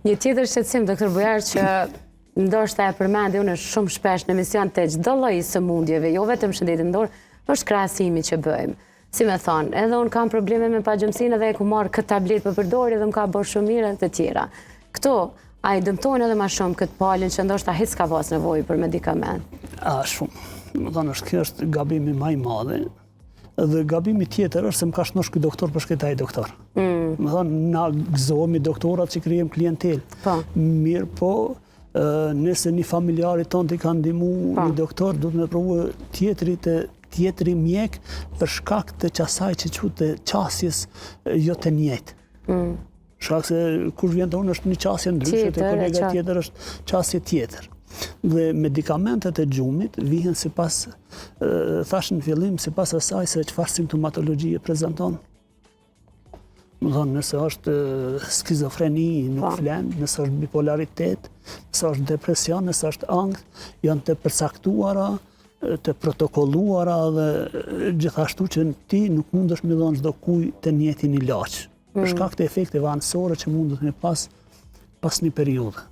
Një tjetër shqetësim, doktor Bujar, që ndoshta e përmendi unë shumë shpesh në emision të çdo lloji sëmundjeve, jo vetëm shëndetit mendor, është krahasimi që bëjmë. Si me thonë, edhe unë kam probleme me pagjëmsinë edhe e ku marrë këtë tablet për përdorje dhe më ka bërë shumë mirë të tjera. Këto, a i dëmtojnë edhe ma shumë këtë palin që ndoshta hiç ka pas nevojë për medikament? Shumë. Më thonë, kjo është gabimi më i madh. Dhe gabimi tjetër është se më ka shnosh ky doktor për shkak të ai doktor. Më thonë, na gëzohemi doktorat që krijojmë klientel. Mirë po, nëse një familjari tonë t'i ka ndihmu një doktor, duhet me provu tjetëri mjek për shkak të qasaj që quhet të qasjes jo të njëjtë. Shkak se kur vjen te unë është një qasje ndryshe, te kolega tjetër është qasje tjetër. Dhe medikamentet e gjumit vihen sipas, thash në fillim, sipas asaj se çfarë simptomatologji e prezanton. Më thonë, nëse është skizofreni, nuk flen, nëse është bipolaritet, nëse është depresion, nëse është angth, janë të përcaktuara, të protokolluara dhe gjithashtu që ti nuk mundesh me dhënë çdo kujt të njëjtin ilaç. Për shkak të efekteve anësore që mundet me pas një periudhë.